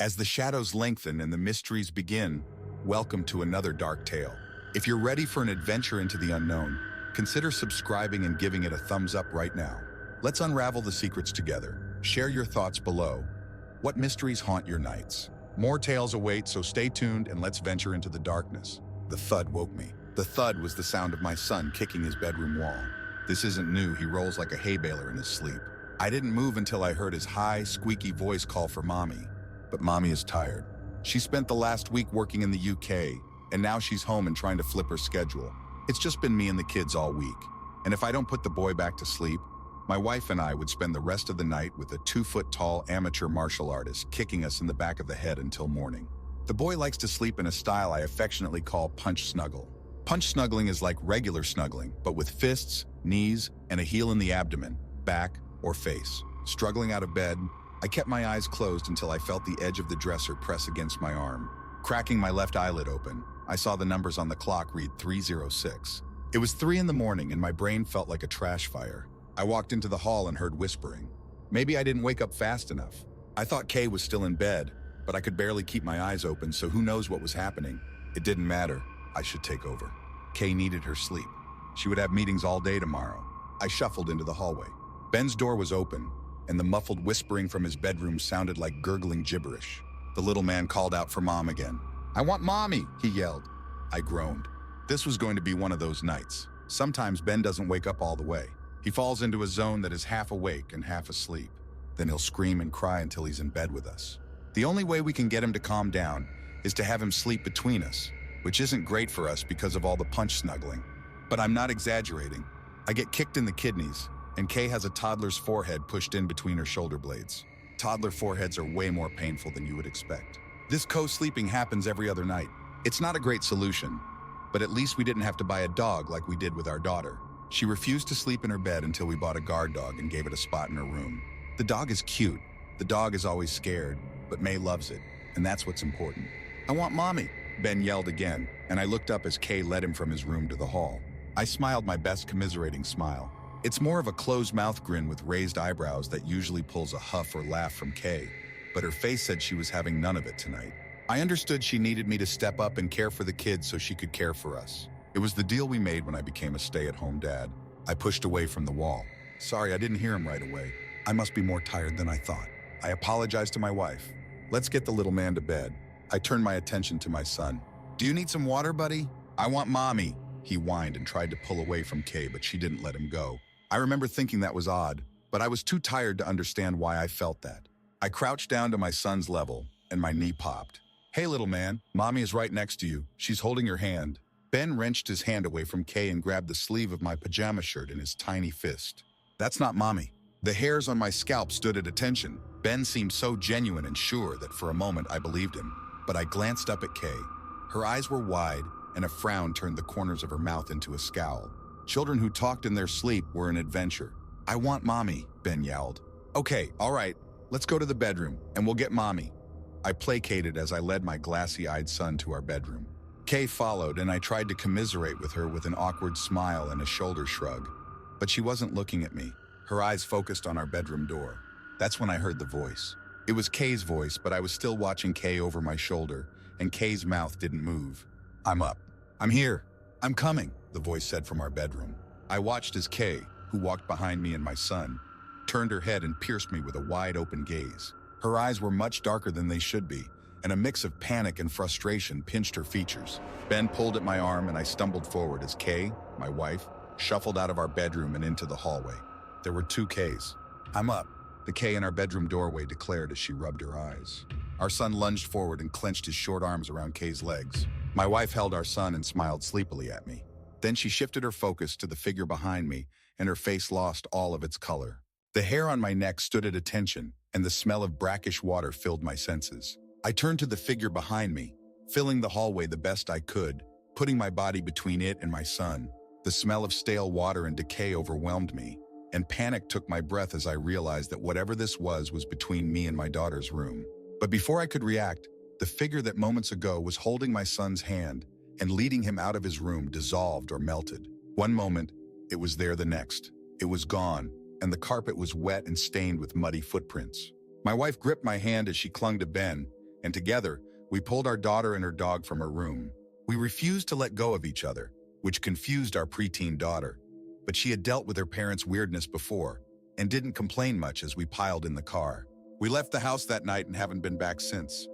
As the shadows lengthen and the mysteries begin, welcome to another dark tale. If you're ready for an adventure into the unknown, consider subscribing and giving it a thumbs up right now. Let's unravel the secrets together. Share your thoughts below. What mysteries haunt your nights? More tales await, so stay tuned and let's venture into the darkness. The thud woke me. The thud was the sound of my son kicking his bedroom wall. This isn't new, he rolls like a hay baler in his sleep. I didn't move until I heard his high, squeaky voice call for mommy. But mommy is tired. She spent the last week working in the UK, and now she's home and trying to flip her schedule. It's just been me and the kids all week. And if I don't put the boy back to sleep, my wife and I would spend the rest of the night with a 2-foot-tall amateur martial artist kicking us in the back of the head until morning. The boy likes to sleep in a style I affectionately call punch snuggle. Punch snuggling is like regular snuggling, but with fists, knees, and a heel in the abdomen, back, or face. Struggling out of bed, I kept my eyes closed until I felt the edge of the dresser press against my arm. Cracking my left eyelid open, I saw the numbers on the clock read 3:06. It was 3 in the morning and my brain felt like a trash fire. I walked into the hall and heard whispering. Maybe I didn't wake up fast enough. I thought Kay was still in bed, but I could barely keep my eyes open, so who knows what was happening. It didn't matter. I should take over. Kay needed her sleep. She would have meetings all day tomorrow. I shuffled into the hallway. Ben's door was open, and the muffled whispering from his bedroom sounded like gurgling gibberish. The little man called out for mom again. "I want mommy," he yelled. I groaned. This was going to be one of those nights. Sometimes Ben doesn't wake up all the way. He falls into a zone that is half awake and half asleep. Then he'll scream and cry until he's in bed with us. The only way we can get him to calm down is to have him sleep between us, which isn't great for us because of all the punch snuggling. But I'm not exaggerating. I get kicked in the kidneys, and Kay has a toddler's forehead pushed in between her shoulder blades. Toddler foreheads are way more painful than you would expect. This co-sleeping happens every other night. It's not a great solution, but at least we didn't have to buy a dog like we did with our daughter. She refused to sleep in her bed until we bought a guard dog and gave it a spot in her room. The dog is cute. The dog is always scared, but May loves it, and that's what's important. "I want mommy," Ben yelled again, and I looked up as Kay led him from his room to the hall. I smiled my best commiserating smile. It's more of a closed-mouth grin with raised eyebrows that usually pulls a huff or laugh from Kay, but her face said she was having none of it tonight. I understood she needed me to step up and care for the kids so she could care for us. It was the deal we made when I became a stay-at-home dad. I pushed away from the wall. Sorry, I didn't hear him right away. I must be more tired than I thought. I apologized to my wife. Let's get the little man to bed. I turned my attention to my son. "Do you need some water, buddy?" "I want mommy," he whined and tried to pull away from Kay, but she didn't let him go. I remember thinking that was odd, but I was too tired to understand why I felt that. I crouched down to my son's level, and my knee popped. "Hey, little man, mommy is right next to you. She's holding your hand." Ben wrenched his hand away from Kay and grabbed the sleeve of my pajama shirt in his tiny fist. "That's not mommy." The hairs on my scalp stood at attention. Ben seemed so genuine and sure that for a moment I believed him. But I glanced up at Kay. Her eyes were wide, and a frown turned the corners of her mouth into a scowl. Children who talked in their sleep were an adventure. "I want mommy," Ben yelled. "Okay, all right, let's go to the bedroom, and we'll get mommy." I placated as I led my glassy-eyed son to our bedroom. Kay followed, and I tried to commiserate with her with an awkward smile and a shoulder shrug. But she wasn't looking at me. Her eyes focused on our bedroom door. That's when I heard the voice. It was Kay's voice, but I was still watching Kay over my shoulder, and Kay's mouth didn't move. "I'm up. I'm here. I'm coming," the voice said from our bedroom. I watched as Kay, who walked behind me and my son, turned her head and pierced me with a wide-open gaze. Her eyes were much darker than they should be, and a mix of panic and frustration pinched her features. Ben pulled at my arm and I stumbled forward as Kay, my wife, shuffled out of our bedroom and into the hallway. There were 2 Kays. "I'm up," the Kay in our bedroom doorway declared as she rubbed her eyes. Our son lunged forward and clenched his short arms around Kay's legs. My wife held our son and smiled sleepily at me. Then she shifted her focus to the figure behind me, and her face lost all of its color. The hair on my neck stood at attention, and the smell of brackish water filled my senses. I turned to the figure behind me, filling the hallway the best I could, putting my body between it and my son. The smell of stale water and decay overwhelmed me, and panic took my breath as I realized that whatever this was between me and my daughter's room. But before I could react, the figure that moments ago was holding my son's hand and leading him out of his room dissolved or melted. One moment, it was there, the next. It was gone, and the carpet was wet and stained with muddy footprints. My wife gripped my hand as she clung to Ben, and together, we pulled our daughter and her dog from her room. We refused to let go of each other, which confused our preteen daughter. But she had dealt with her parents' weirdness before, and didn't complain much as we piled in the car. We left the house that night and haven't been back since.